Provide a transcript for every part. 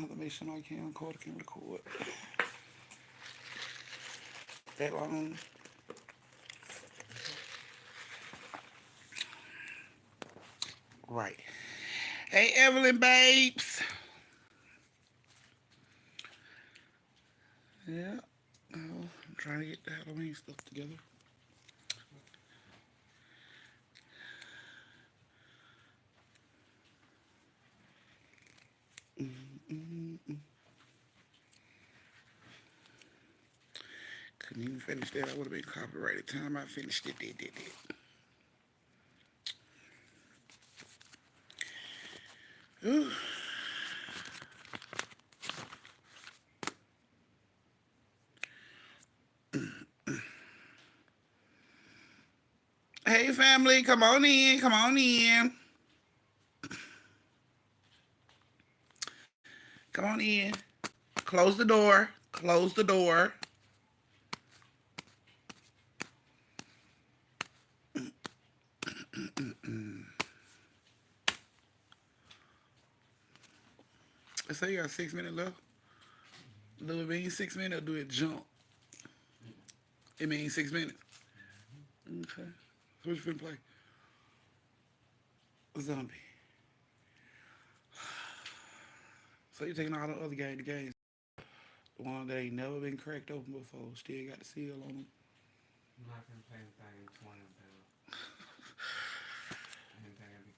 have to make sure I can record that long. Right. Hey, Evelyn babes. Yeah. Oh, I'm trying to get the Halloween stuff together. Mm-mm-mm. Couldn't even finish that. I would have been copyrighted. Time I finished it, did. Ooh. Hey, family, come on in. Come on in. Come on in. Close the door. Close the door. I say you got 6 minutes left. Do it mean 6 minutes or do it jump? It means 6 minutes. Okay. So what you finna play? Zombie. So you taking all the other games. The one that ain't never been cracked open before. Still got the seal on them. I'm not gonna play anything in 20 pounds. Anything gonna be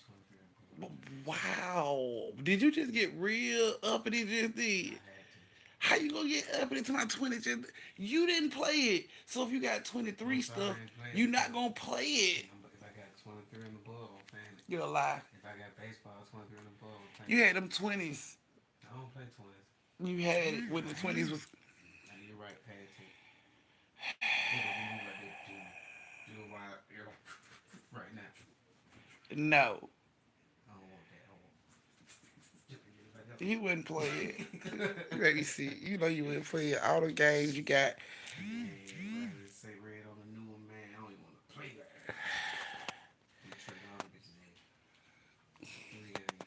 23 pounds. Wow. Did you just get real uppity just did? I had to. How you gonna get uppity to my 20 just you didn't play it. So if you got 23 I'm sorry, stuff, I ain't playing you it. not gonna play it. If I got 23 in the ball, I'm playing it. You're a lie. If I got baseball, 23 in the ball, I'm You playing it. had them 20s. I don't play 20s. You had it when the 20s was Now you're right, pay attention. Look at me like this, do why you're like right now. no. I don't want that. I want. You wouldn't play it. Let me see. You know you wouldn't play it. All the games you got. Yeah, say red on the new one, man. I don't even want to play that. I'm trading all the bitches in. 3 games.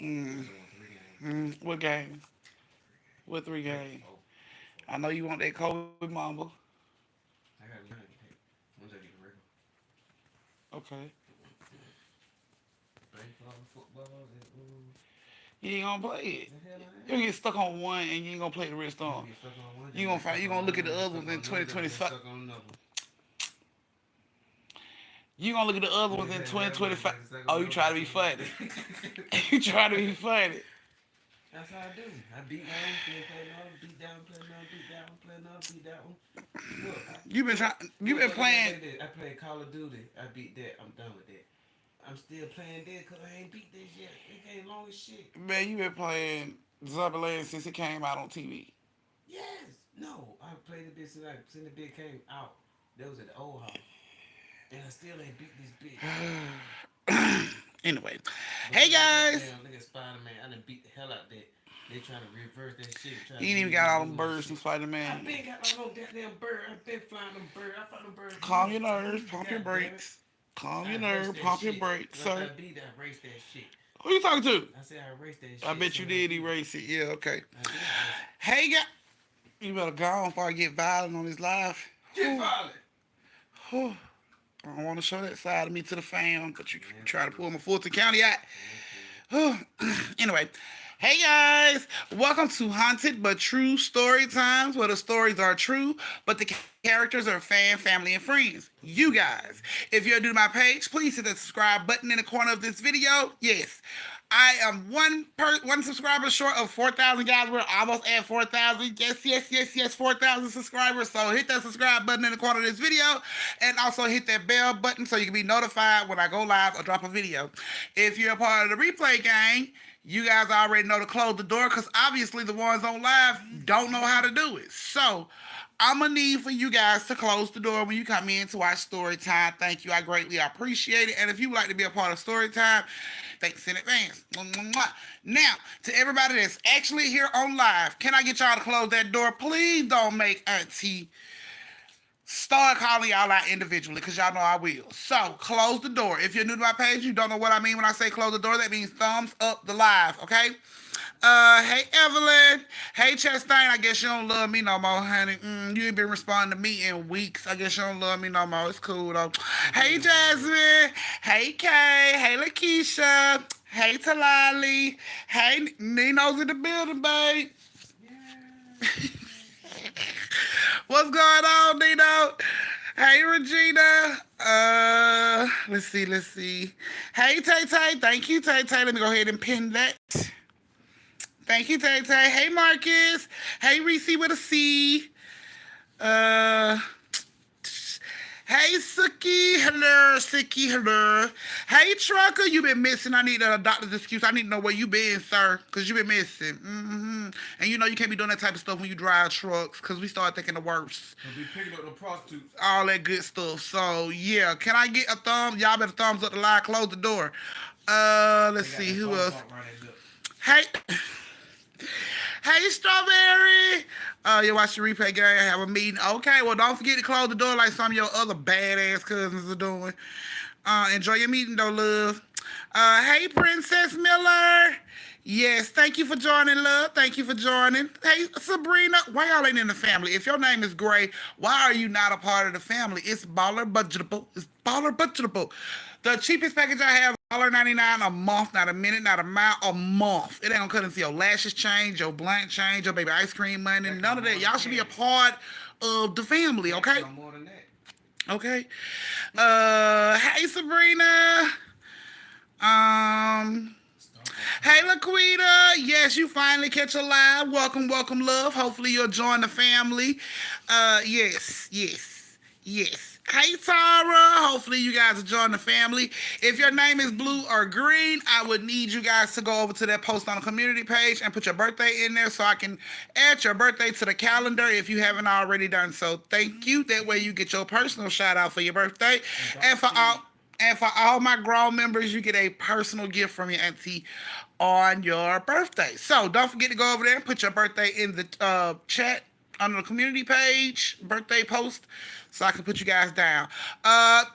I Mm, just want 3 games. what games? Three What three games. games? Four. I know you want that Kobe Mamba. I gotta learn to take. Once I get regular. Okay. Baseball, football, You ain't gonna play it. the hell I You am. get stuck on one and you ain't gonna play the rest You on. gonna get stuck on one, You then gonna get find stuck you on gonna look another at one, the get other stuck ones in on another, then get 2025. stuck on another one. You gonna look at the other You ones in said that one, 2025. get stuck Oh, on you another try to one. be funny. You try to be funny. That's how I do. I beat one, then play another, beat that one, play another, beat that one, play another, beat that one. Look, You been trying. You been look at that, playing. look at that. I played Call of Duty. I beat that. I'm done with that. I'm still playing that because I ain't beat this yet. It ain't long as shit. Man, you been playing Zombieland since it came out on TV. Yes. No. I played the bitch since the bitch came out. That was at the old house. And I still ain't beat this bitch. Anyway, But hey look at guys, goddamn, look at Spider Man. I done beat the hell out that. They trying to reverse that shit. Trying you to ain't even use got me all them doing that birds from shit. Spider I Man. been got all them goddamn bird. I been flying them bird. I found them birds Calm your years. nerves, pump your God damn it. brakes. Calm your I erased nerves, that pump your shit. brakes, Cause after sir. I beat that, I erased that shit. Who you talking to? I said I erased that I shit as bet you soon as I did beat it. erase it. Yeah, okay. I did erase it. Hey guys, you better go on before I get violent on this live. Get violent. Whew. I don't want to show that side of me to the fam, but you Man, try to please. pull my Fulton County out. Man, please. Anyway, hey guys, welcome to Haunted but True Story Times, where the stories are true, but the characters are family, and friends. You guys. If you're new to my page, please hit the subscribe button in the corner of this video. Yes, I am one subscriber short of 4,000 guys. We're almost at 4,000. Yes, 4,000 subscribers. So hit that subscribe button in the corner of this video, and also hit that bell button so you can be notified when I go live or drop a video. If you're a part of the replay gang, you guys already know to close the door because obviously the ones on live don't know how to do it. So I'm going to need for you guys to close the door when you come in to watch story time. Thank you. I greatly appreciate it. And if you would like to be a part of story time, thanks in advance. Now, to everybody that's actually here on live, can I get y'all to close that door? Please don't make Auntie start calling y'all out individually because y'all know I will. So, close the door. If you're new to my page, you don't know what I mean when I say close the door. That means thumbs up the live, okay? Hey Evelyn. Hey Chastain. I guess you don't love me no more, honey. You ain't been responding to me in weeks. I guess you don't love me no more. It's cool though. Hey Jasmine. Hey Kay. Hey Lakeisha. Hey Talali. Hey Nino's in the building, babe. What's going on, Nino? Hey, Regina. Let's see. Hey, Tay Tay. Thank you, Tay Tay. Let me go ahead and pin that. Thank you, Tay Tay. Hey, Marcus. Hey, Reese with a C. Uh, Hey, Suki. Hello, Suki. Hello. Hey, Trucker. You been missing. I need a doctor's excuse. I need to know where you been, sir, because you been missing. And you know you can't be doing that type of stuff when you drive trucks, because we start thinking the worst. They'll be picking up the prostitutes. All that good stuff. So, yeah. Can I get a thumb? Y'all better thumbs up the line. Close the door. Let's see. Who else? Hey. Hey, Strawberry. You watch the replay, gang. Have a meeting. Okay, well, don't forget to close the door like some of your other badass cousins are doing. Enjoy your meeting, though, love. Hey, Princess Miller. Yes, thank you for joining, love. Thank you for joining. Hey, Sabrina. Why y'all ain't in the family? If your name is Gray, why are you not a part of the family? It's baller budgetable. It's baller budgetable. The cheapest package I have, $1.99 a month, not a minute, not a mile, a month. It ain't gonna cut into your lashes change, your blunt change, your baby ice cream money, none of that. Y'all should be a part of the family, okay? More than that. Okay. Hey Sabrina. Hey Laquita. Yes, you finally catch a live. Welcome, welcome, love. Hopefully you'll join the family. Yes. Hey Tara. Hopefully you guys will join the family. If your name is blue or green, I would need you guys to go over to that post on the community page and put your birthday in there so I can add your birthday to the calendar if you haven't already done so. Thank you. That way you get your personal shout out for your birthday. And for all my grown members, you get a personal gift from your auntie on your birthday. So don't forget to go over there and put your birthday in the chat on the community page, birthday post, so I can put you guys down.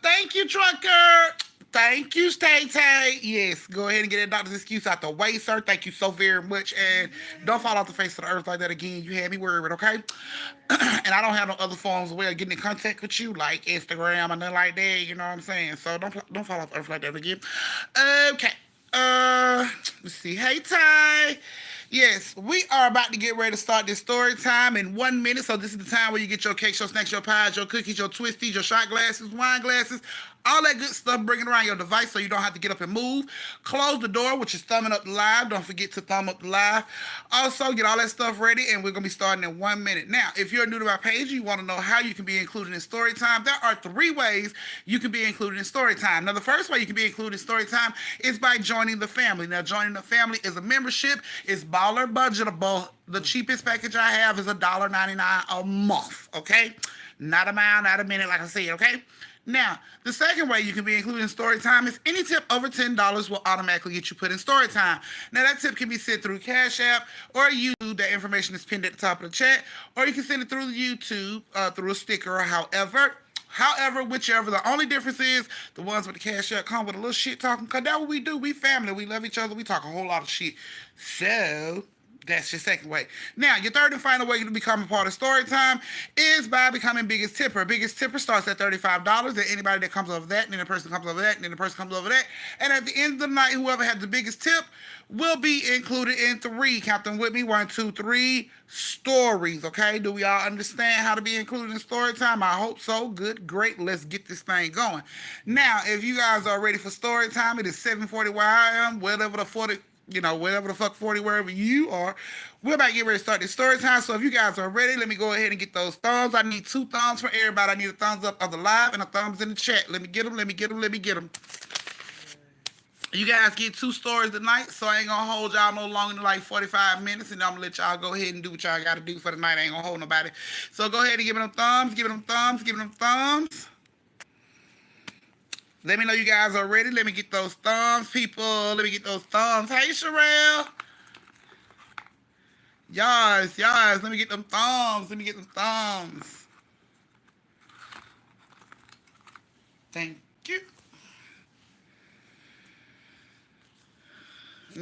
Thank you, Trucker. Thank you, Stay Tay. Yes, go ahead and get that doctor's excuse out the way, sir. Thank you so very much. And don't fall off the face of the earth like that again. You had me worried, okay? And I don't have no other forms of way of getting in contact with you, like Instagram and nothing like that. You know what I'm saying? So don't fall off the earth like that again. Okay. Let's see. Hey, Ty. Yes, we are about to get ready to start this story time in 1 minute. So this is the time where you get your cakes, your snacks, your pies, your cookies, your twisties, your shot glasses, wine glasses, all that good stuff. Bring it around your device so you don't have to get up and move. Close the door, which is thumbing up the live. Don't forget to thumb up the live. Also, get all that stuff ready, and we're going to be starting in 1 minute. Now, if you're new to my page, you want to know how you can be included in story time, there are 3 ways you can be included in story time. Now, the first way you can be included in story time is by joining the family. Now, joining the family is a membership. It's baller budgetable. The cheapest package I have is $1.99 a month, okay? Not a mile, not a minute, like I said, okay? Now, the second way you can be included in story time is any tip over $10 will automatically get you put in story time. Now, that tip can be sent through Cash App or YouTube. That information is pinned at the top of the chat. Or you can send it through YouTube, through a sticker or However, whichever, the only difference is the ones with the Cash App come with a little shit talking, because that's what we do. We family. We love each other. We talk a whole lot of shit. So that's your second way. Now, your third and final way to become a part of Storytime is by becoming Biggest Tipper. Biggest Tipper starts at $35. And anybody that comes over that, and then the person comes over that, and then the person comes over that. And at the end of the night, whoever has the biggest tip will be included in 3. Count them with me. 1, 2, 3 stories. Okay? Do we all understand how to be included in Storytime? I hope so. Good, great. Let's get this thing going. Now, if you guys are ready for Storytime, it is 7:40 where I am. Whatever the 40. Whatever the fuck 40, wherever you are, we're about to get ready to start this story time. So if you guys are ready, let me go ahead and get those thumbs. I need 2 thumbs for everybody. I need a thumbs up of the live and a thumbs in the chat. Let me get them. You guys get 2 stories tonight, so I ain't gonna hold y'all no longer than like 45 minutes, and I'm gonna let y'all go ahead and do what y'all gotta do for the night. I ain't gonna hold nobody. So go ahead and give me them thumbs. Let me know you guys are ready. Let me get those thumbs, people. Let me get those thumbs. Hey, Sherelle. Yes. Let me get them thumbs. Thank you.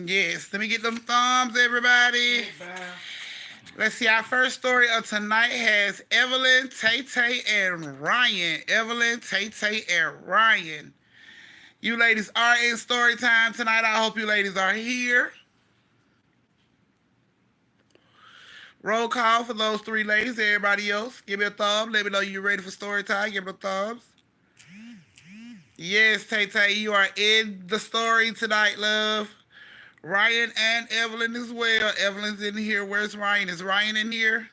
Yes, let me get them thumbs, everybody. Hey, bye. Let's see, our first story of tonight has Evelyn, Tay Tay, and Ryan. Evelyn, Tay Tay, and Ryan. You ladies are in story time tonight. I hope you ladies are here. Roll call for those three ladies. Everybody else, give me a thumb. Let me know you're ready for story time. Give me a thumbs. Yes, Tay Tay, you are in the story tonight, love. Ryan and Evelyn as well. Evelyn's in here. Where's Ryan? Is Ryan in here?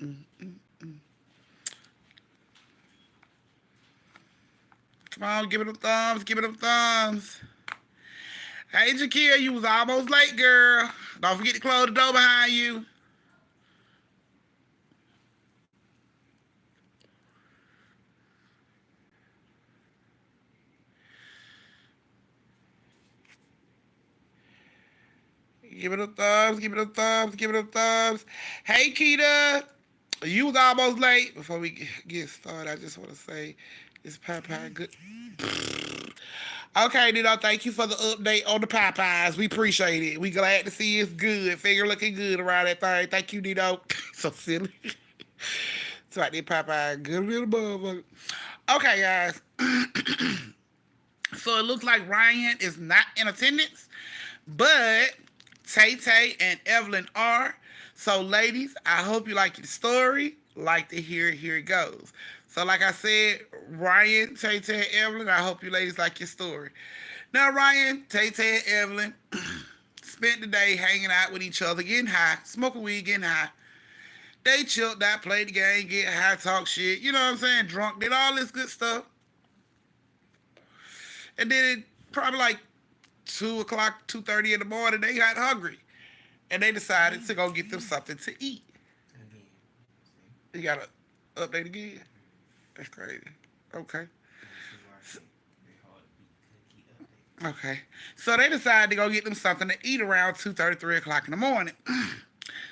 Come on, give it them thumbs. Give it them thumbs. Hey, Jakia, you was almost late, girl. Don't forget to close the door behind you. Give it a thumbs, give it a thumbs, give it a thumbs. Hey, Keita, you was almost late. Before we get started, I just want to say, is Popeye good? Okay, Nino, thank you for the update on the Popeyes. We appreciate it. We glad to see it's good. Figure looking good around that thing. Thank you, Nino. So silly. It's like that Popeye, good little motherfucker. Okay, guys. So it looks like Ryan is not in attendance, but Tay Tay and Evelyn are. So, ladies, I hope you like the story. Like to hear it. Here it goes. So, like I said, Ryan, Tay Tay, and Evelyn, I hope you ladies like your story. Now, Ryan, Tay Tay, and Evelyn spent the day hanging out with each other, getting high, smoking weed, getting high. They chilled out, played the game, get high, talk shit. You know what I'm saying? Drunk, did all this good stuff. And then probably like 2 o'clock, 2:30 in the morning, they got hungry. And they decided to go get them something to eat. Again. You got to update again? That's crazy. Okay. Okay. So they decided to go get them something to eat around 2:30, 3 o'clock in the morning.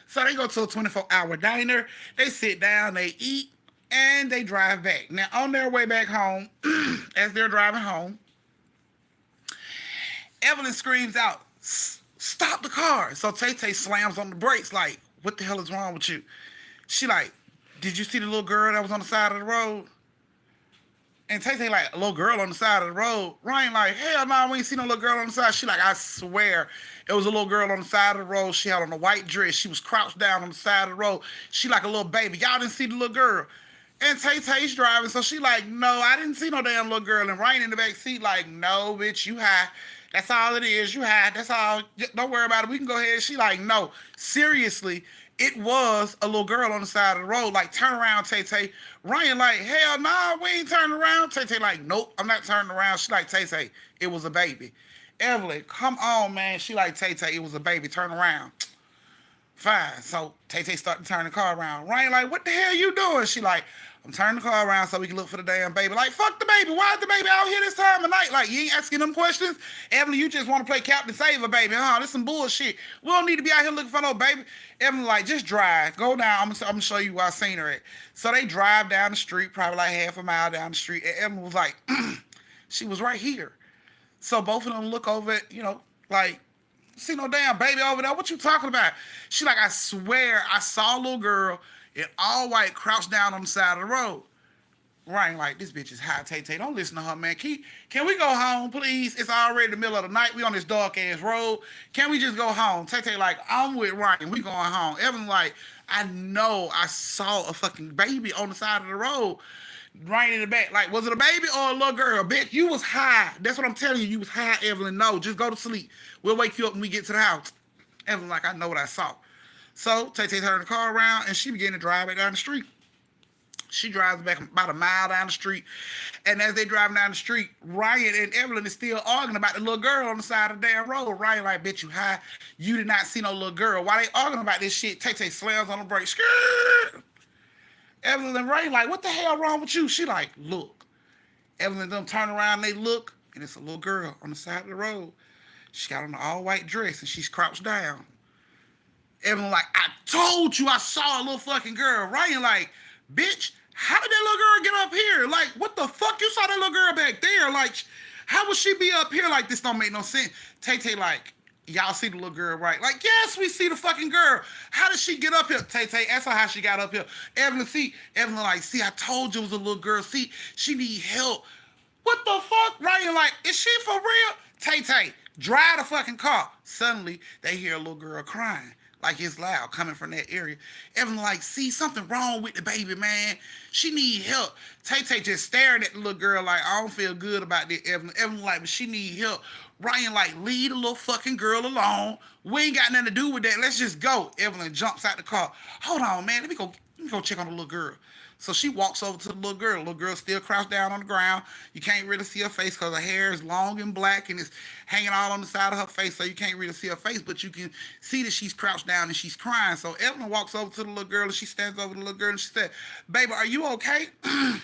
So they go to a 24-hour diner. They sit down, they eat, and they drive back. Now, on their way back home, as they're driving home, Evelyn screams out, "Stop the car!" So Tay Tay slams on the brakes like, "What the hell is wrong with you?" She like, "Did you see the little girl that was on the side of the road?" And Tay Tay like, "A little girl on the side of the road?" Ryan like, "Hell no, we ain't seen no little girl on the side." She like, "I swear, it was a little girl on the side of the road. She had on a white dress. She was crouched down on the side of the road. She like a little baby. Y'all didn't see the little girl." And Tay Tay's driving, so she like, "No, I didn't see no damn little girl." And Ryan in the back seat like, "No, bitch, you high. That's all it is. You high. That's all. Don't worry about it. We can go ahead." She like, "No, seriously, it was a little girl on the side of the road. Like, turn around, Tay Tay." Ryan like, "Hell nah, we ain't turning around." Tay Tay like, "Nope, I'm not turning around." She like, "Tay Tay, it was a baby." Evelyn, come on, man. She like, "Tay Tay, it was a baby. Turn around." Fine. So Tay Tay started to turn the car around. Ryan like, "What the hell you doing?" She like, "I'm turning the car around so we can look for the damn baby." Like, fuck the baby. Why is the baby out here this time of night? Like, you ain't asking them questions? Evelyn, you just want to play Captain Save a baby. Huh? This some bullshit. We don't need to be out here looking for no baby. Evelyn like, "Just drive. Go down. I'm gonna show you where I seen her at." So they drive down the street, probably like half a mile down the street. And Evelyn was like, she was right here. So both of them look over at, like, "See no damn baby over there. What you talking about?" She like, "I swear I saw a little girl in all white crouched down on the side of the road." Ryan like, "This bitch is high, Tay Tay. Don't listen to her, man. Can we go home, please? It's already the middle of the night. We on this dark ass road. Can we just go home?" Tay Tay like, "I'm with Ryan. We going home." Evan like, "I know I saw a fucking baby on the side of the road." Ryan in the back like, "Was it a baby or a little girl? Bitch, you was high. That's what I'm telling you. You was high, Evelyn. No, just go to sleep. We'll wake you up when we get to the house." Evelyn like, "I know what I saw." So Tay Tay turned the car around and she began to drive it down the street. She drives back about a mile down the street. And as they driving down the street, Ryan and Evelyn is still arguing about the little girl on the side of the damn road. Ryan like, "Bitch, you high. You did not see no little girl." While they arguing about this shit, Tay Tay slams on the brakes. Skirt. Evelyn and Ryan like, "What the hell wrong with you?" She like, "Look." Evelyn and them turn around, they look, and it's a little girl on the side of the road. She got on an all-white dress, and she's crouched down. Evelyn like, "I told you I saw a little fucking girl." Ryan like, "Bitch, how did that little girl get up here? Like, what the fuck? You saw that little girl back there? Like, how would she be up here? Like, this don't make no sense. Tay Tay, like, y'all see the little girl, right? Like, yes, we see the fucking girl. How did she get up here? Tay Tay, ask her how she got up here. Evelyn, see, Evelyn, like, see, I told you it was a little girl. See, she need help. What the fuck? Ryan, like, is she for real? Tay Tay, drive the fucking car. Suddenly, they hear a little girl crying. Like it's loud coming from that area. Evelyn like, see something wrong with the baby, man. She need help. Tay Tay just staring at the little girl like, I don't feel good about this, Evelyn. Evelyn like, but she need help. Ryan like, leave the little fucking girl alone. We ain't got nothing to do with that. Let's just go. Evelyn jumps out the car. Hold on, man. Let me go check on the little girl. So she walks over to the little girl. The little girl still crouched down on the ground. You can't really see her face because her hair is long and black and it's hanging all on the side of her face, so you can't really see her face, but you can see that she's crouched down and she's crying. So Evelyn walks over to the little girl and she stands over the little girl and she said, baby, are you okay? And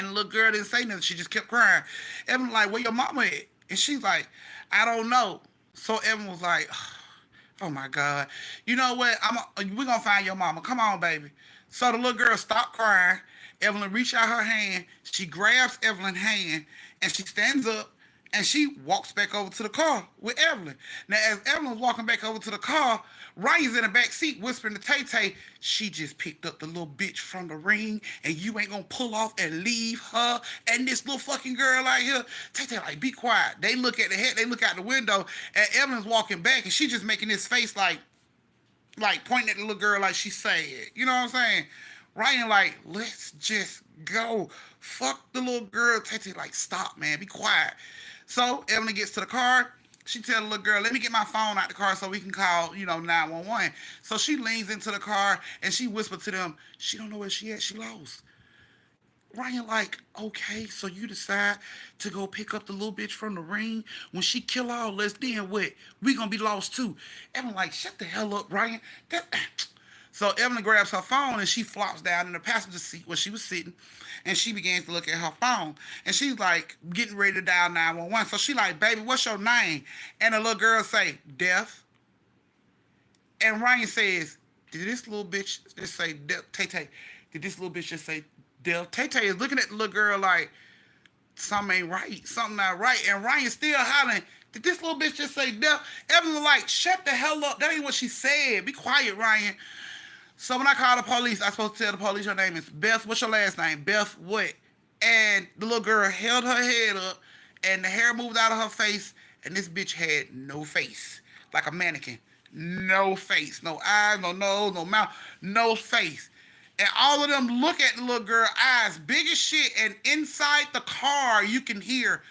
the little girl didn't say nothing. She just kept crying. Evelyn like, where your mama at? And she's like, I don't know. So Evelyn was like, oh my God. You know what? We're going to find your mama. Come on, baby. So the little girl stopped crying. Evelyn reached out her hand. She grabs Evelyn's hand and she stands up and she walks back over to the car with Evelyn. Now, as Evelyn's walking back over to the car, Ryan's in the back seat whispering to Tay Tay, she just picked up the little bitch from the ring and you ain't gonna pull off and leave her and this little fucking girl out here. Tay Tay like, be quiet. They look at the head, they look out the window and Evelyn's walking back and she just making this face like pointing at the little girl like she said. You know what I'm saying? Ryan like, let's just go. Fuck the little girl. Tay Tay like, stop, man. Be quiet. So Evelyn gets to the car. She tell the little girl, let me get my phone out the car so we can call, 911. So she leans into the car and she whispers to them, she don't know where she at. She lost. Ryan like, okay, so you decide to go pick up the little bitch from the ring. When she kill all us, then what? We gonna be lost too. Evelyn like, shut the hell up, Ryan. So Evelyn grabs her phone and she flops down in the passenger seat where she was sitting and she begins to look at her phone. And she's like getting ready to dial 911. So she like, baby, what's your name? And the little girl say, Death. And Ryan says, did this little bitch just say Death? Tay Tay, did this little bitch just say Death? Tay Tay is looking at the little girl like, something ain't right. Something not right. And Ryan still hollering, did this little bitch just say Death? Evelyn like, shut the hell up. That ain't what she said. Be quiet, Ryan. So when I call the police, I'm supposed to tell the police your name is Beth. What's your last name? Beth what? And the little girl held her head up and the hair moved out of her face and this bitch had no face. Like a mannequin. No face. No eyes, no nose, no mouth, no face. And all of them look at the little girl, eyes big as shit, and inside the car you can hear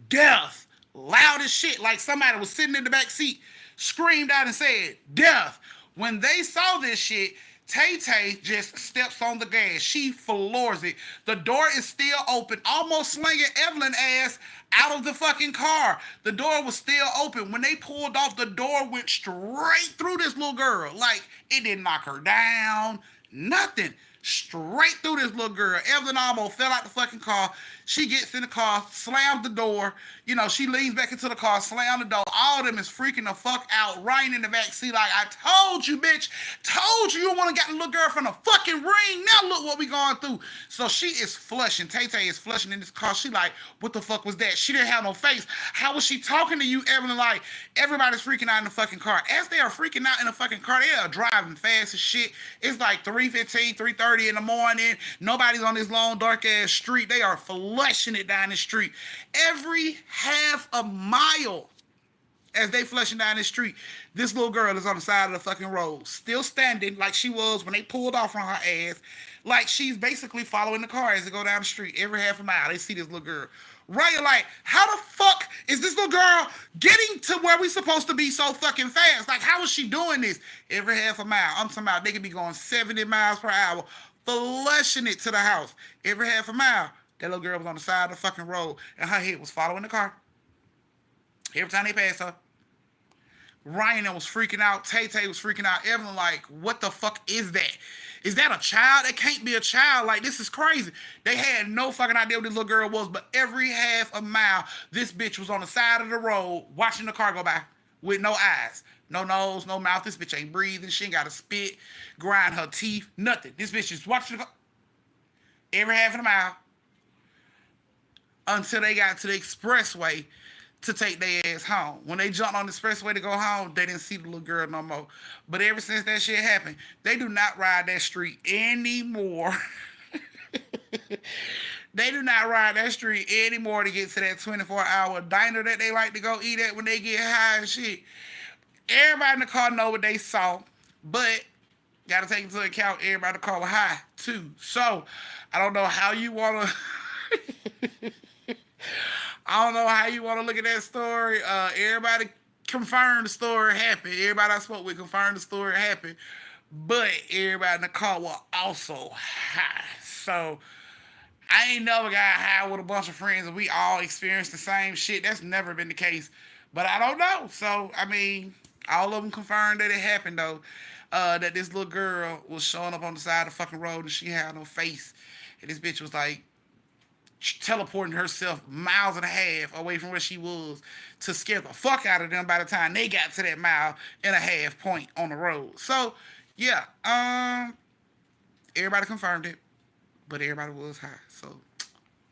death. Loud as shit, like somebody was sitting in the back seat, screamed out and said, death. When they saw this shit, Tay Tay just steps on the gas. She floors it. The door is still open, almost slinging Evelyn ass out of the fucking car. The door was still open. When they pulled off, the door went straight through this little girl. Like, it didn't knock her down, nothing. Straight through this little girl. Evelyn almost fell out the fucking car. She gets in the car, slams the door. She leans back into the car, slams the door. All of them is freaking the fuck out, Ryan in the back seat like, I told you, bitch. Told you want to get the little girl from the fucking ring. Now look what we going through. So she is flushing. Tay Tay is flushing in this car. She like, what the fuck was that? She didn't have no face. How was she talking to you, Evelyn? Like, everybody's freaking out in the fucking car. As they are freaking out in the fucking car, they are driving fast as shit. It's like 3:15, 3:30 in the morning. Nobody's on this long, dark ass street. They are flushing it down the street. Every half a mile, as they flushing down the street, this little girl is on the side of the fucking road, still standing like she was when they pulled off on her ass, like she's basically following the car as they go down the street. Every half a mile, they see this little girl. Right, like, how the fuck is this little girl getting to where we supposed to be so fucking fast? Like, how is she doing this? Every half a mile. I'm talking about they could be going 70 miles per hour, flushing it to the house. Every half a mile, that little girl was on the side of the fucking road, and her head was following the car. Every time they passed her, Ryan was freaking out. Tay Tay was freaking out. Evelyn like, what the fuck is that? Is that a child? It can't be a child. Like, this is crazy. They had no fucking idea what this little girl was, but every half a mile, this bitch was on the side of the road watching the car go by with no eyes, no nose, no mouth. This bitch ain't breathing. She ain't got to spit, grind her teeth, nothing. This bitch is watching the car. every half of a mile until they got to the expressway to take their ass home. When they jumped on the expressway to go home, they didn't see the little girl no more. But ever since that shit happened, they do not ride that street anymore. They do not ride that street anymore to get to that 24-hour diner that they like to go eat at when they get high and shit. Everybody in the car know what they saw, but gotta take into account everybody in the car was high too. So I don't know how you wanna I don't know how you wanna look at that story. Everybody confirmed the story happened. Everybody I spoke with confirmed the story happened. But everybody in the car was also high. So I ain't never got high with a bunch of friends and we all experienced the same shit. That's never been the case. But I don't know. So, I mean, all of them confirmed that it happened, though. That this little girl was showing up on the side of the fucking road and she had no face. And this bitch was like teleporting herself miles and a half away from where she was to scare the fuck out of them by the time they got to that mile and a half point on the road. So, yeah, everybody confirmed it, but everybody was high. So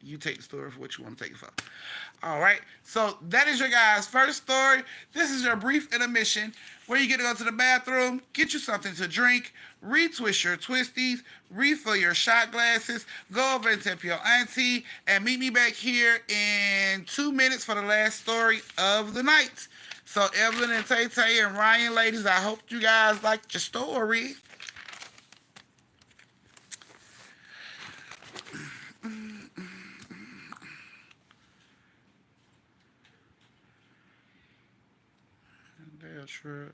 you take the story for what you want to take it for. All right. So that is your guys' first story. This is your brief intermission where you get to go to the bathroom, get you something to drink, retwist your twisties, refill your shot glasses, go over and tip your auntie, and meet me back here in 2 minutes for the last story of the night. So Evelyn and Tay Tay and Ryan, ladies, I hope you guys liked your story. Sure.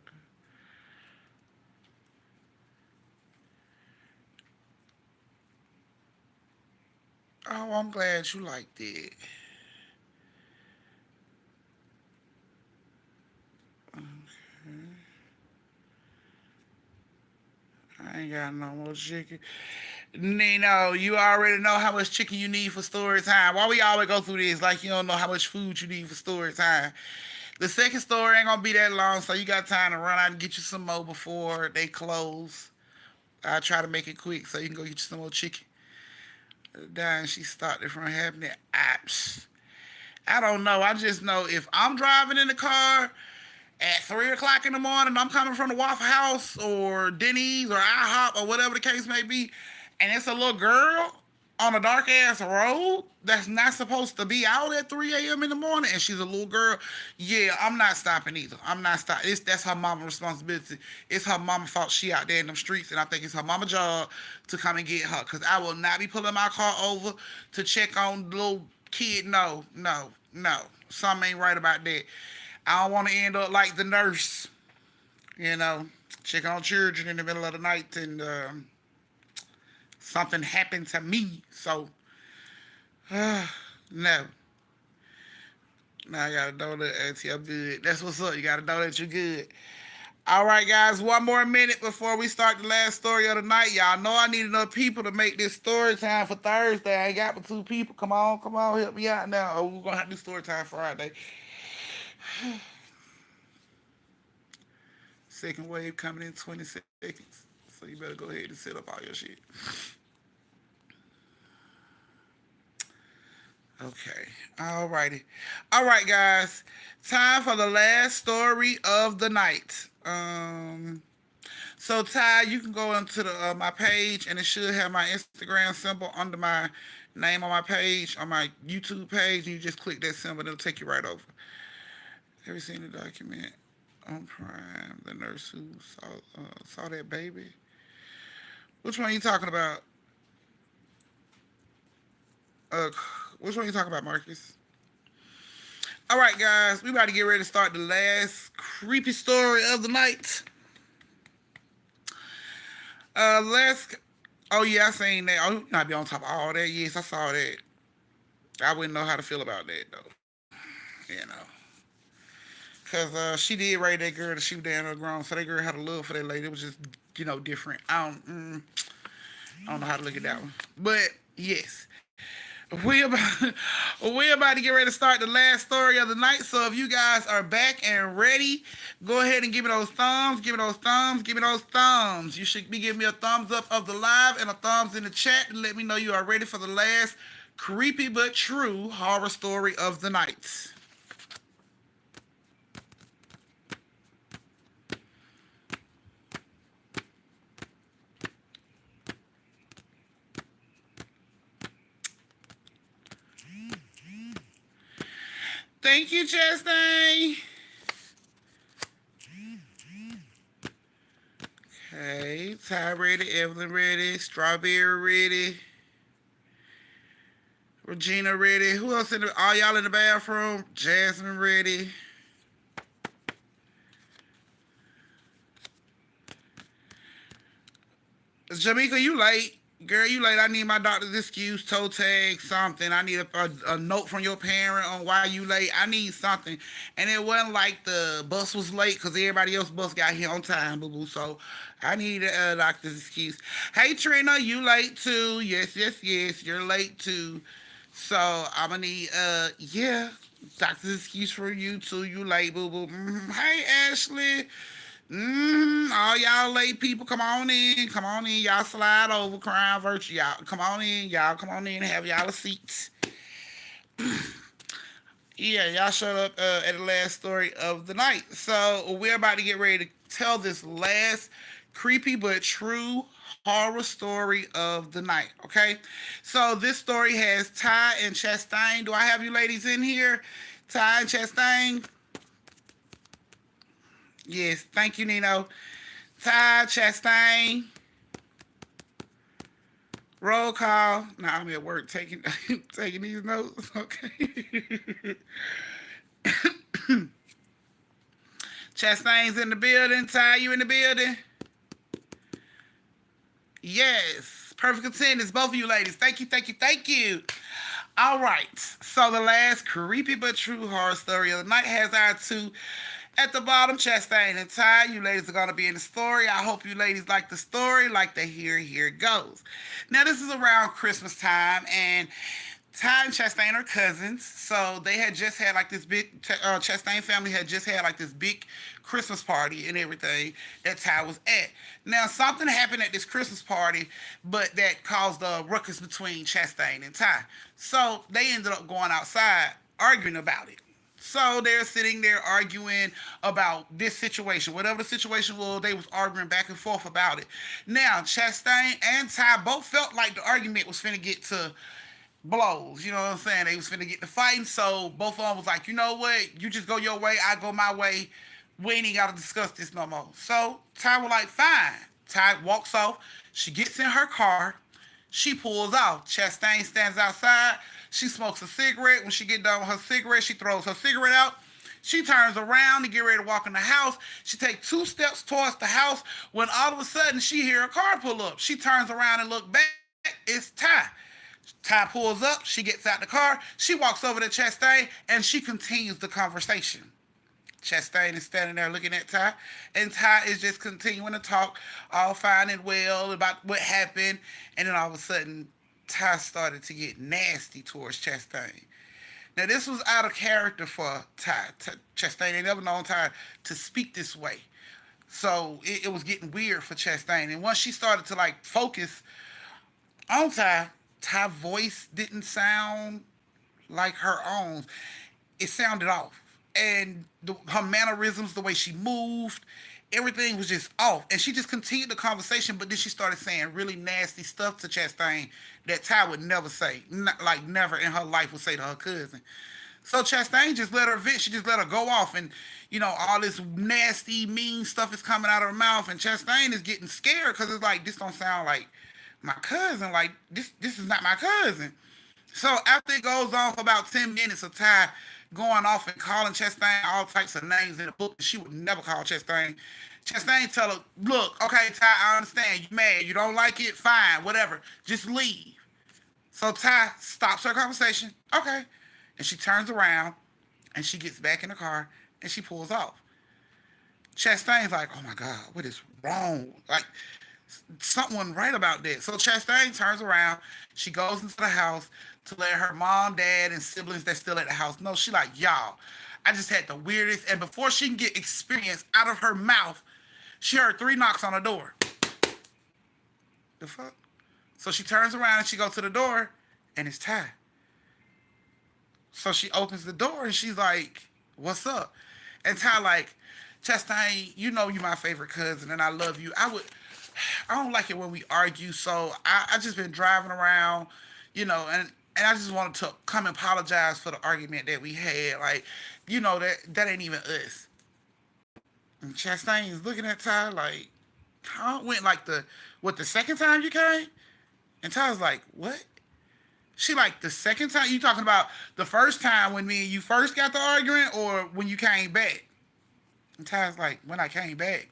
Oh, I'm glad you liked it. Okay. I ain't got no more chicken. Nino, you already know how much chicken you need for story time. Why we always go through this like you don't know how much food you need for story time? The second story ain't gonna be that long, so you got time to run out and get you some more before they close. I try to make it quick so you can go get you some more chicken. Dying, she stopped it from happening. I don't know. I just know if I'm driving in the car at 3 o'clock in the morning, I'm coming from the Waffle House or Denny's or IHOP or whatever the case may be, and it's a little girl on a dark ass road that's not supposed to be out at 3 a.m. in the morning, and she's a little girl. Yeah, I'm not stopping either. I'm not stopping. That's her mama's responsibility. It's her mama fault she out there in them streets, and I think it's her mama job to come and get her. Cause I will not be pulling my car over to check on the little kid. No, no, no. Something ain't right about that. I don't want to end up like the nurse, you know, checking on children in the middle of the night and something happened to me. So, no. Now I gotta know that Auntie, I'm good. That's what's up. You gotta know that you're good. All right, guys, one more minute before we start the last story of the night. Y'all know I need enough people to make this story time for Thursday. I ain't got but 2 people. Come on, help me out now. Oh, we're gonna have to do story time Friday. Second wave coming in 20 seconds. So you better go ahead and set up all your shit. Okay. All righty. All right, guys. Time for the last story of the night. So Ty, you can go into the my page, and it should have my Instagram symbol under my name on my page, on my YouTube page, and you just click that symbol, and it'll take you right over. Have you seen the document on Prime? The nurse who saw that baby. Which one are you talking about? Uh, which one are you talking about, Marcus? All right, guys, we about to get ready to start the last creepy story of the night. Let's. Oh yeah, I seen that. Oh, you not be on top of all that. Yes, I saw that. I wouldn't know how to feel about that though. You know, cause she did raise that girl to shoot down her grown, so that girl had a love for that lady. It was just different. I don't know how to look at that one, but yes. We about we about to get ready to start the last story of the night. So if you guys are back and ready, go ahead and give me those thumbs. Give me those thumbs. Give me those thumbs. You should be giving me a thumbs up of the live and a thumbs in the chat to let me know you are ready for the last creepy but true horror story of the night. Thank you, Chastain. Okay, Ty ready, Evelyn ready, Strawberry ready, Regina ready. Who else in the? All y'all in the bathroom? Jasmine ready. Jamaica, you late. Girl, you late. I need my doctor's excuse, toe tag, something. I need a note from your parent on why you late. I need something. And it wasn't like the bus was late because everybody else bus got here on time, boo boo. So I need a doctor's excuse. Hey, Trina, you late too. Yes, yes, yes. You're late too. So I'm gonna need, yeah, doctor's excuse for you too. You late, boo boo. Hey, Ashley. All y'all late people, come on in. Come on in. Y'all slide over, Crown Virtue. Y'all come on in. Y'all come on in. Have y'all a seats. Yeah, y'all showed up at the last story of the night. So we're about to get ready to tell this last creepy but true horror story of the night. Okay, so this story has Ty and Chastain. Do I have you ladies in here? Ty and Chastain. Yes, thank you, Nino. Ty Chastain. Roll call. Now I'm at work taking taking these notes. Okay. Chastain's in the building. Ty, you in the building? Yes. Perfect attendance, both of you ladies. Thank you, thank you, thank you. All right. So the last creepy but true horror story of the night has our two at the bottom, Chastain and Ty. You ladies are going to be in the story. I hope you ladies like the story, like to hear. Here it goes. Now, this is around Christmas time, and Ty and Chastain are cousins, so they had just had like this big. Chastain family had just had like this big Christmas party and everything that Ty was at. Now something happened at this Christmas party, but that caused a ruckus between Chastain and Ty. So they ended up going outside arguing about it. So they're sitting there arguing about this situation. Whatever the situation was, they was arguing back and forth about it. Now, Chastain and Ty both felt like the argument was finna get to blows. You know what I'm saying? They was finna get to fighting. So both of them was like, you know what? You just go your way, I go my way. We ain't even gotta discuss this no more. So Ty was like, fine. Ty walks off. She gets in her car. She pulls off. Chastain stands outside. She smokes a cigarette. When she get done with her cigarette, she throws her cigarette out. She turns around to get ready to walk in the house. She takes 2 steps towards the house when all of a sudden she hear a car pull up. She turns around and look back. It's Ty. Ty pulls up. She gets out the car. She walks over to Chastain and she continues the conversation. Chastain is standing there looking at Ty, and Ty is just continuing to talk, all fine and well about what happened. And then all of a sudden, Ty started to get nasty towards Chastain. Now, this was out of character for Ty. Chastain ain't never known Ty to speak this way. So it was getting weird for Chastain. And once she started to like focus on Ty, Ty's voice didn't sound like her own. It sounded off. And her mannerisms, the way she moved, everything was just off. And she just continued the conversation, but then she started saying really nasty stuff to Chastain that Ty would never say. Like never in her life would say to her cousin. So Chastain just let her vent. She just let her go off. And, you know, all this nasty, mean stuff is coming out of her mouth. And Chastain is getting scared because it's like, this don't sound like my cousin. Like, this is not my cousin. So after it goes on for about 10 minutes of Ty going off and calling Chastain all types of names in the book that she would never call Chastain. Chastain tell her, look, okay, Ty, I understand. You mad. You don't like it? Fine, whatever. Just leave. So Ty stops her conversation. Okay. And she turns around and she gets back in the car and she pulls off. Chastain's like, oh my God, what is wrong? Like, Someone right about that. So Chastain turns around. She goes into the house to let her mom, dad, and siblings that's still at the house know. She like, y'all, I just had the weirdest. And before she can get experience out of her mouth, she heard three knocks on the door. The fuck? So she turns around and she goes to the door, and it's Ty. So she opens the door and she's like, "What's up?" And Ty like, "Chastain, you know you my favorite cousin, and I love you. I don't like it when we argue. So I just been driving around, and I just wanted to come and apologize for the argument that we had. Like, that ain't even us." And Chastain is looking at Ty like, "Huh?" Went like the second time you came? And Ty's like, "What?" She like, "The second time you talking about the first time when me and you first got the arguing, or when you came back?" And Ty's like, "When I came back."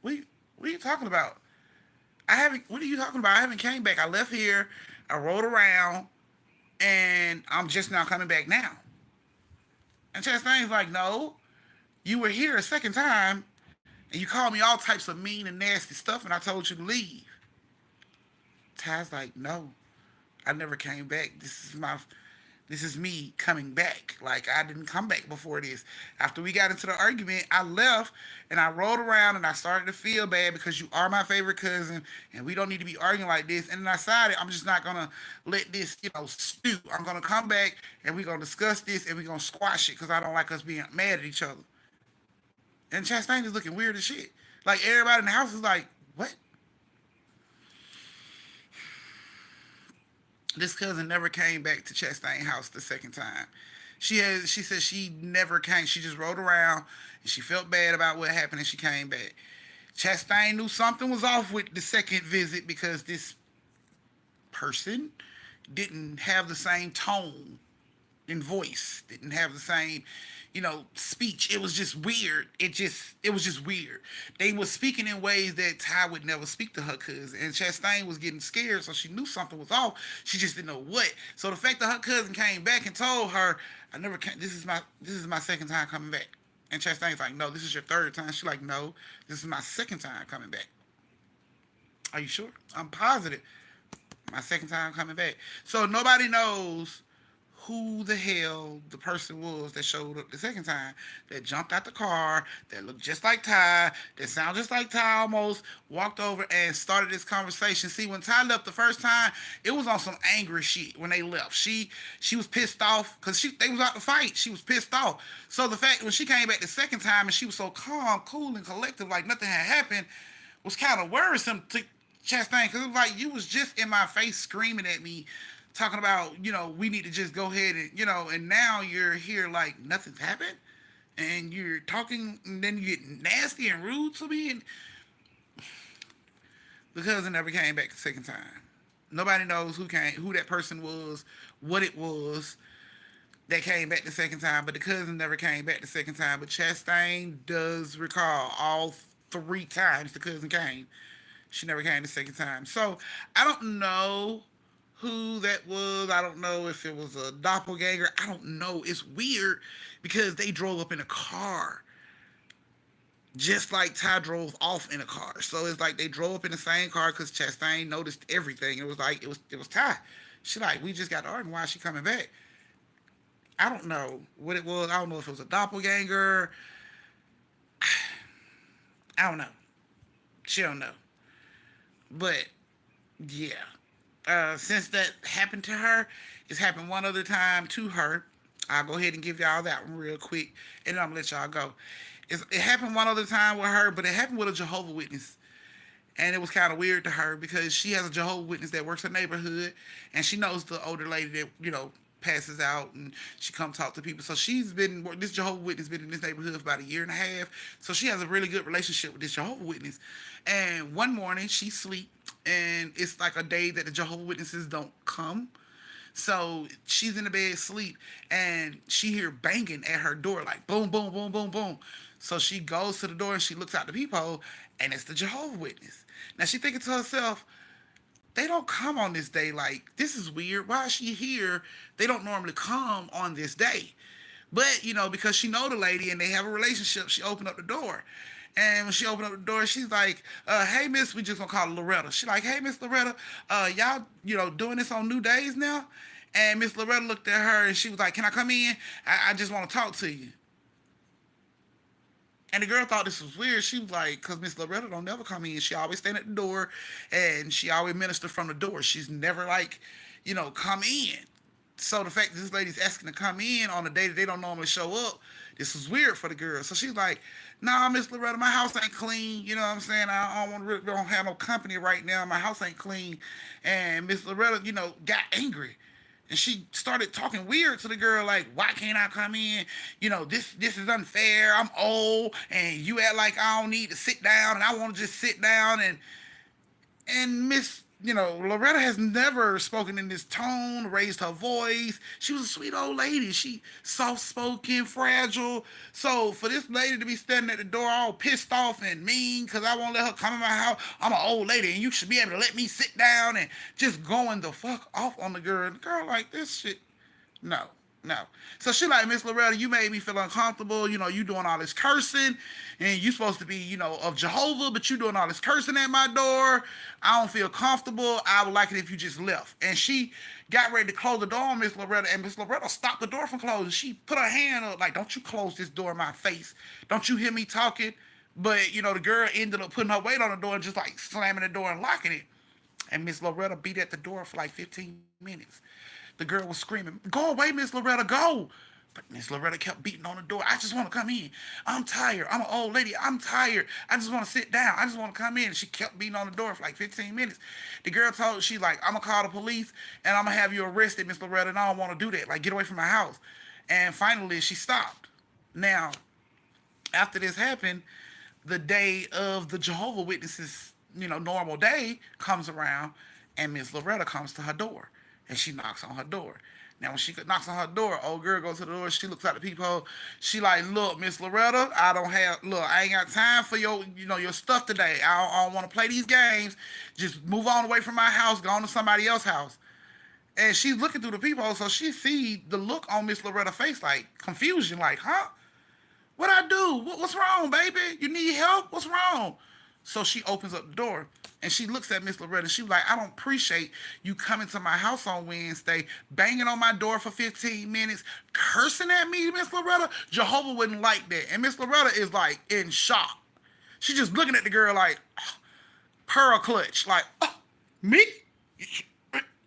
What are you talking about? I haven't. What are you talking about? I haven't came back. I left here. I rode around, and I'm just now coming back now. And Chastain's like, "No, you were here a second time, and you called me all types of mean and nasty stuff, and I told you to leave." Ty's like, "No, I never came back. This is me coming back. Like, I didn't come back before this. After we got into the argument, I left and I rode around and I started to feel bad because you are my favorite cousin and we don't need to be arguing like this. And then I decided I'm just not gonna let this, stew. I'm gonna come back and we're gonna discuss this and we're gonna squash it because I don't like us being mad at each other." And Chastain is looking weird as shit. Like, everybody in the house is like, "What?" This cousin never came back to Chastain house the second time. She said she never came. She just rode around and she felt bad about what happened and she came back. Chastain knew something was off with the second visit because this person didn't have the same tone in voice, didn't have the same, speech. It was just weird. It was just weird. They were speaking in ways that Ty would never speak to her cousin. And Chastain was getting scared, so she knew something was off. She just didn't know what. So the fact that her cousin came back and told her, "I never came, this is my second time coming back." And Chastain's like, "No, this is your third time." She's like, "No, this is my second time coming back." "Are you sure?" "I'm positive. My second time coming back." So nobody knows who the hell the person was that showed up the second time, that jumped out the car, that looked just like Ty, that sounded just like Ty almost, walked over and started this conversation. See, when Ty left the first time, it was on some angry shit when they left. She was pissed off because they was out to fight. She was pissed off. So the fact when she came back the second time and she was so calm, cool, and collective, like nothing had happened, was kind of worrisome to Chastain, because it was like you was just in my face screaming at me, talking about, we need to just go ahead and, and now you're here like nothing's happened, and you're talking, and then you get nasty and rude to me, and the cousin never came back the second time. Nobody knows who that person was, what it was that came back the second time, but the cousin never came back the second time. But Chastain does recall all three times the cousin came. She never came the second time. So I don't know who that was. I don't know if it was a doppelganger. I don't know. It's weird because they drove up in a car, just like Ty drove off in a car. So it's like they drove up in the same car because Chastain noticed everything. It was like it was Ty. She like, "We just got to argue. Why is she coming back?" I don't know what it was. I don't know if it was a doppelganger. I don't know. She don't know. But yeah, since that happened to her, it's happened one other time to her. I'll go ahead and give y'all that one real quick, and then I'm gonna let y'all go. It happened one other time with her, but it happened with a Jehovah's Witness, and it was kind of weird to her because she has a Jehovah's Witness that works her neighborhood, and she knows the older lady that passes out, and she come talk to people. So this Jehovah's Witness been in this neighborhood for about a year and a half. So she has a really good relationship with this Jehovah's Witness. And one morning she sleep, and it's like a day that the Jehovah's Witnesses don't come. So she's in the bed sleep, and she hear banging at her door, like boom, boom, boom, boom, boom. So she goes to the door and she looks out the peephole, and it's the Jehovah's Witness. Now she thinking to herself, they don't come on this day. Like, this is weird. Why is she here? They don't normally come on this day. But, because she know the lady and they have a relationship, she opened up the door. And when she opened up the door, she's like, "Hey, Miss," we just gonna call her Loretta. She like, "Hey, Miss Loretta, y'all, doing this on new days now?" And Miss Loretta looked at her and she was like, "Can I come in? I just want to talk to you." And the girl thought this was weird. She was like, "Cause Miss Loretta don't never come in. She always stand at the door, and she always minister from the door. She's never like, come in." So the fact that this lady's asking to come in on a day that they don't normally show up, this was weird for the girl. So she's like, "Nah, Miss Loretta, my house ain't clean. You know what I'm saying? I don't want to, don't have no company right now. My house ain't clean." And Miss Loretta, got angry. And she started talking weird to the girl, like, "Why can't I come in? This is unfair. I'm old, and you act like I don't need to sit down, and I want to just sit down." And Miss, Loretta has never spoken in this tone, raised her voice. She was a sweet old lady. She soft spoken, fragile. So for this lady to be standing at the door all pissed off and mean because I won't let her come in my house, I'm an old lady and you should be able to let me sit down, and just going the fuck off on the girl. The girl like, this shit, no, no. So she like, "Miss Loretta, you made me feel uncomfortable. You doing all this cursing, and you supposed to be, of Jehovah, but you doing all this cursing at my door. I don't feel comfortable. I would like it if you just left." And she got ready to close the door on Miss Loretta, and Miss Loretta stopped the door from closing. She put her hand up like, "Don't you close this door in my face. Don't you hear me talking?" But, the girl ended up putting her weight on the door and just like slamming the door and locking it. And Miss Loretta beat at the door for like 15 minutes. The girl was screaming, "Go away, Miss Loretta, go!" But Miss Loretta kept beating on the door. "I just want to come in. I'm tired. I'm an old lady. I'm tired. I just want to sit down. I just want to come in." And she kept beating on the door for like 15 minutes. The girl told her, she like, "I'm going to call the police and I'm going to have you arrested, Miss Loretta, and I don't want to do that. Like, get away from my house." And finally, she stopped. Now, after this happened, the day of the Jehovah Witnesses, normal day comes around, and Miss Loretta comes to her door, and she knocks on her door. Now, when she knocks on her door, old girl goes to the door. She looks out the peephole. She like, "Look, Miss Loretta, I ain't got time for your stuff today. I don't want to play these games. Just move on away from my house. Go on to somebody else's house." And she's looking through the peephole, so she see the look on Miss Loretta's face, like confusion, like, "Huh? What I do? What's wrong, baby? You need help? What's wrong?" So she opens up the door and she looks at Miss Loretta. She was like, "I don't appreciate you coming to my house on Wednesday, banging on my door for 15 minutes, cursing at me, Miss Loretta. Jehovah wouldn't like that." And Miss Loretta is like in shock. She just looking at the girl like, pearl clutch, like, "Me?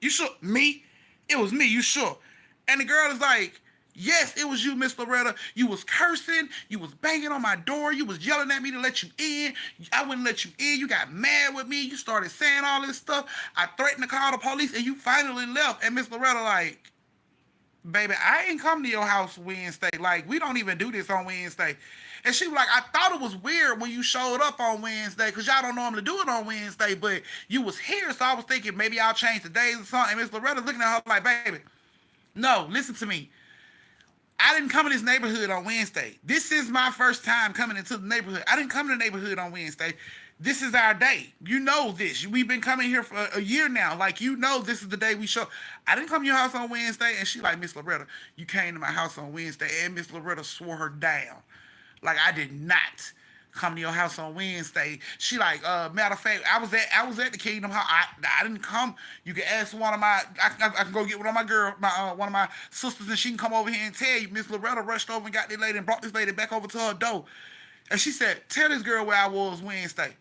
You sure? Me? It was me, you sure?" And the girl is like, "Yes, it was you, Miss Loretta. You was cursing. You was banging on my door. You was yelling at me to let you in. I wouldn't let you in. You got mad with me. You started saying all this stuff. I threatened to call the police, and you finally left." And Miss Loretta like, "Baby, I ain't come to your house Wednesday. Like, we don't even do this on Wednesday." And she was like, "I thought it was weird when you showed up on Wednesday because y'all don't normally do it on Wednesday, but you was here, so I was thinking maybe I'll change the days or something." And Miss Loretta looking at her like, "Baby, no, listen to me. I didn't come in this neighborhood on Wednesday. This is my first time coming into the neighborhood. I didn't come to the neighborhood on Wednesday. This is our day. You know this. We've been coming here for a year now. Like, this is the day we show. I didn't come to your house on Wednesday." And she like, "Miss Loretta, you came to my house on Wednesday." And Miss Loretta swore her down. Like, "I did not come to your house on Wednesday." She like, "Matter of fact, I was at the Kingdom House. I didn't come. You can ask one of my, I can go get one of my one of my sisters, and she can come over here and tell you." Miss Loretta rushed over and got this lady and brought this lady back over to her door. And she said, "Tell this girl where I was Wednesday."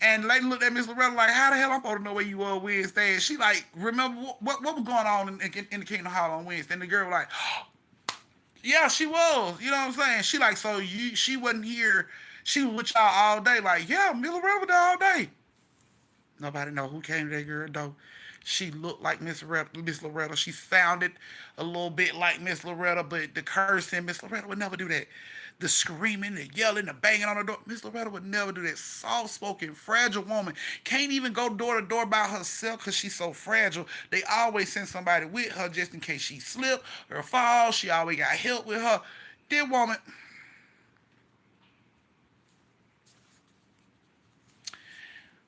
And the lady looked at Miss Loretta like, "How the hell I'm supposed to know where you were Wednesday?" And she like, "Remember what was going on in the Kingdom Hall on Wednesday?" And the girl was like, "Yeah, she was." You know what I'm saying? She like, "So she wasn't here. She was with y'all all day." Like, "Yeah, Miss Loretta was there all day." Nobody know who came to that girl though. She looked like Miss Loretta. She sounded a little bit like Miss Loretta, but the cursing, Miss Loretta would never do that. The screaming, the yelling, the banging on the door, Miss Loretta would never do that. Soft-spoken, fragile woman. Can't even go door to door by herself because she's so fragile. They always send somebody with her just in case she slip or fall. She always got help with her. That woman,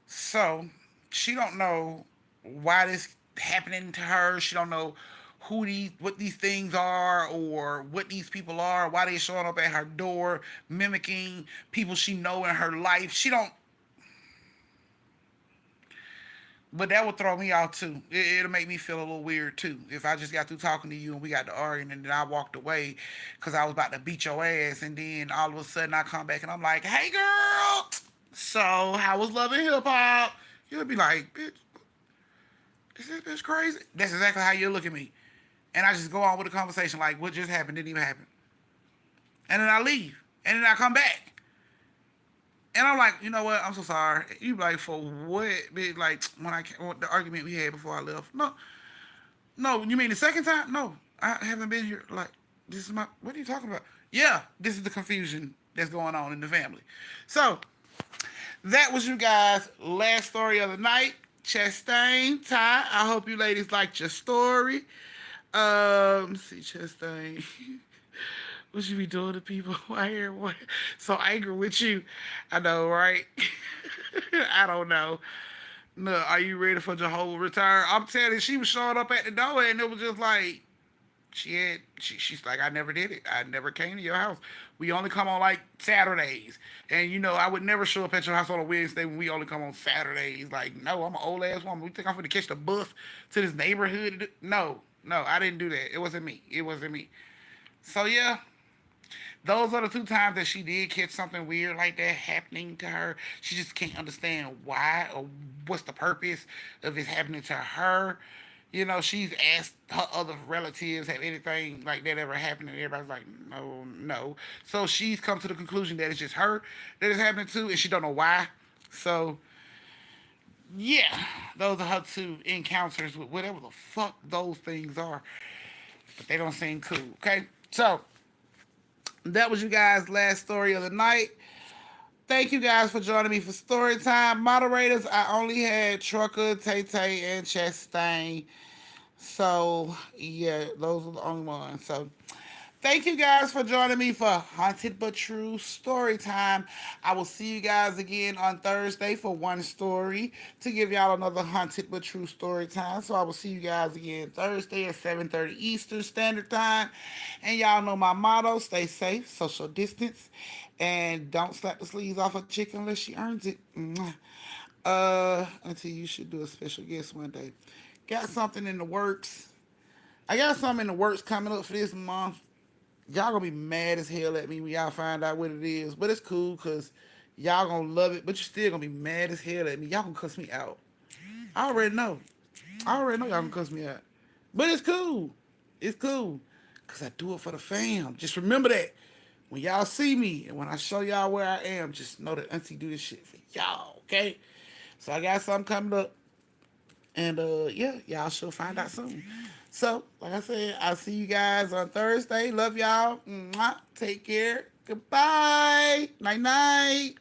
so she don't know why this happening to her. She don't know what these things are or what these people are, why they showing up at her door, mimicking people she know in her life. She don't. But that would throw me out too. It'll make me feel a little weird too. If I just got through talking to you and we got to arguing and then I walked away because I was about to beat your ass and then all of a sudden I come back and I'm like, hey girl, so how was Love and Hip Hop? You'll be like, bitch, is this bitch crazy? That's exactly how you look at me. And I just go on with the conversation like, what just happened didn't even happen. And then I leave. And then I come back. And I'm like, you know what? I'm so sorry. You be like, for what? Bitch, like when the argument we had before I left. No, no. You mean the second time? No, I haven't been here. Like, this is my. What are you talking about? Yeah, this is the confusion that's going on in the family. So that was you guys' last story of the night. Chastain, Ty. I hope you ladies liked your story. Let's see, Chastain. What you be doing to people? Why here? What? So angry with you? I know, right? I don't know. No, are you ready for Jehovah return? I'm telling you, she was showing up at the door, and it was just like she's like, I never did it. I never came to your house. We only come on like Saturdays, and you know I would never show up at your house on a Wednesday when we only come on Saturdays. Like, no, I'm an old ass woman. We think I'm gonna catch the bus to this neighborhood? No, no, I didn't do that. It wasn't me. It wasn't me. So yeah, those are the two times that she did catch something weird like that happening to her. She just can't understand why or what's the purpose of it happening to her. You know, she's asked her other relatives, have anything like that ever happened? And everybody's like, no, no. So she's come to the conclusion that it's just her that it's happening to, and she don't know why. So, yeah, those are her two encounters with whatever the fuck those things are. But they don't seem cool, okay? So, that was you guys' last story of the night. Thank you guys for joining me for story time. Moderators, I only had Trucker, Tay Tay, and Chastain. So, yeah, those are the only ones. So, thank you guys for joining me for Haunted But True Story Time. I will see you guys again on Thursday for one story to give y'all another Haunted But True Story Time. So I will see you guys again Thursday at 7:30 Eastern Standard Time. And y'all know my motto, stay safe, social distance, and don't slap the sleeves off a chicken unless she earns it. Mwah. Until you should do a special guest one day. Got something in the works. I got something in the works coming up for this month. Y'all gonna be mad as hell at me when y'all find out what it is. But it's cool because y'all gonna love it. But you still gonna be mad as hell at me. Y'all gonna cuss me out. I already know. I already know y'all gonna cuss me out. But it's cool. It's cool. Because I do it for the fam. Just remember that. When y'all see me and when I show y'all where I am, just know that Auntie do this shit for y'all, okay? So I got something coming up. And yeah, y'all should find out soon. So, like I said, I'll see you guys on Thursday. Love y'all. Mwah. Take care. Goodbye. Night night.